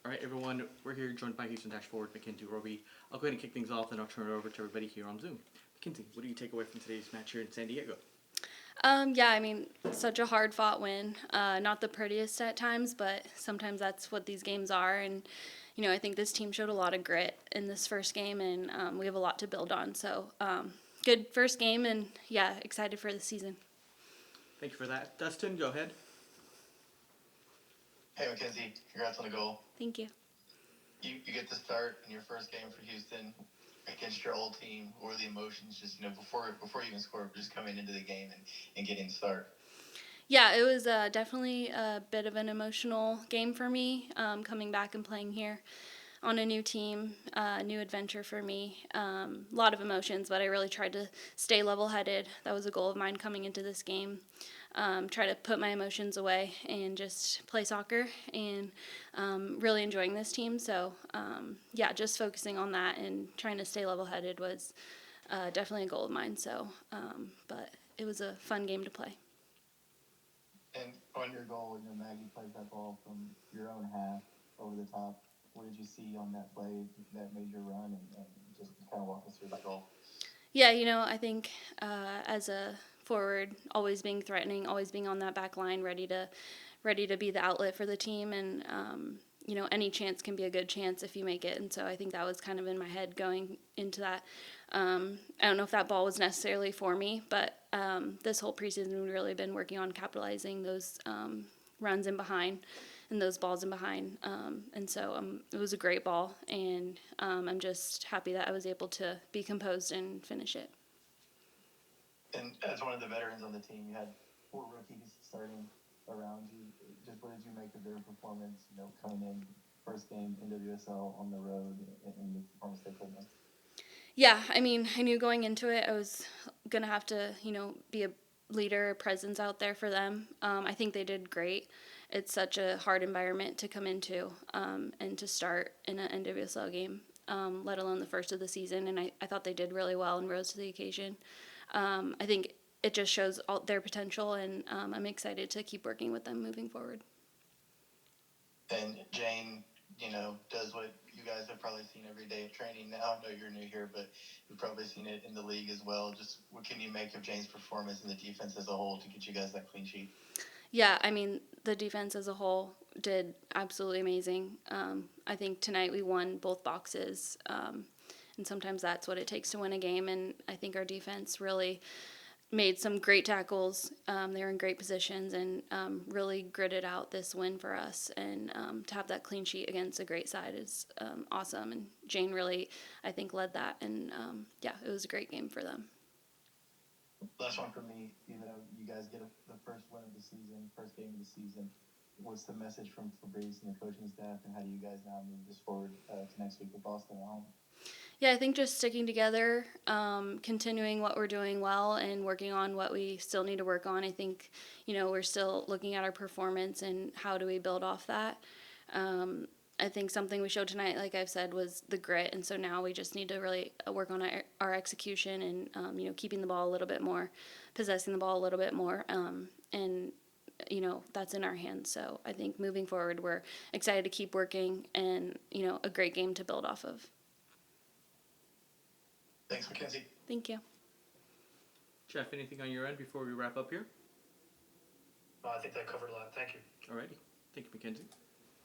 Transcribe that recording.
All right, everyone, we're here joined by Houston Dash forward Makenzy, Robbe. I'll go ahead and kick things off, and I'll turn it over to everybody here on Zoom. Makenzy, what do you take away from today's match here in San Diego? Yeah, I mean, such a hard fought win. Not the prettiest at times, but sometimes that's what these games are. And, I think this team showed a lot of grit in this first game, and we have a lot to build on. So, good first game, and yeah, excited for the season. Thank you for that. Dustin, go ahead. Hey Makenzy, congrats on the goal. Thank you. You get to start in your first game for Houston against your old team. What were the emotions just before you even scored, just coming into the game and getting the start? Yeah, it was definitely a bit of an emotional game for me, coming back and playing here on a new team, new adventure for me. A lot of emotions, but I really tried to stay level headed. That was a goal of mine coming into this game. Try to put my emotions away and just play soccer and really enjoying this team. So, yeah, just focusing on that and trying to stay level headed was definitely a goal of mine. So, but it was a fun game to play. And on your goal, Maggie plays that ball from your own half over the top. What did you see on that play that made your run, and just kind of walk us through that goal? Yeah, I think as a forward, always being threatening, always being on that back line, ready to be the outlet for the team, and any chance can be a good chance if you make it. And so I think that was kind of in my head going into that. I don't know if that ball was necessarily for me, but this whole preseason we've really been working on capitalizing those runs in behind and those balls in behind. And so it was a great ball, and I'm just happy that I was able to be composed and finish it. And as one of the veterans on the team, you had 4 rookies starting around you. Just what did you make of their performance? Coming in first game in WSL on the road and the performance they put in. Yeah, I mean, I knew going into it I was going to have to, be a leader, a presence out there for them. I think they did great. It's such a hard environment to come into and to start in an NWSL game, let alone the first of the season. And I thought they did really well and rose to the occasion. I think it just shows all their potential, and I'm excited to keep working with them moving forward. And Jane, does what you guys have probably seen every day of training now. I know you're new here, but you've probably seen it in the league as well. Just what can you make of Jane's performance and the defense as a whole to get you guys that clean sheet? Yeah, I mean, the defense as a whole did absolutely amazing. I think tonight we won both boxes, and sometimes that's what it takes to win a game. And I think our defense really made some great tackles. They were in great positions and really gritted out this win for us. And to have that clean sheet against a great side is awesome. And Jane really, I think, led that. And yeah, it was a great game for them. Last one for me. You guys get the first win of the season, first game of the season. What's the message from Fabrice and the coaching staff, and how do you guys now move this forward to next week with Boston at home? Yeah, I think just sticking together, continuing what we're doing well, and working on what we still need to work on. I think, we're still looking at our performance and how do we build off that. I think something we showed tonight, like I've said, was the grit, and so now we just need to really work on our execution and keeping the ball a little bit more, possessing the ball a little bit more, and that's in our hands. So I think moving forward, we're excited to keep working and a great game to build off of. Thanks, Makenzy. Thank you. Jeff, anything on your end before we wrap up here? I think that covered a lot. Thank you. Alrighty. Thank you, Makenzy.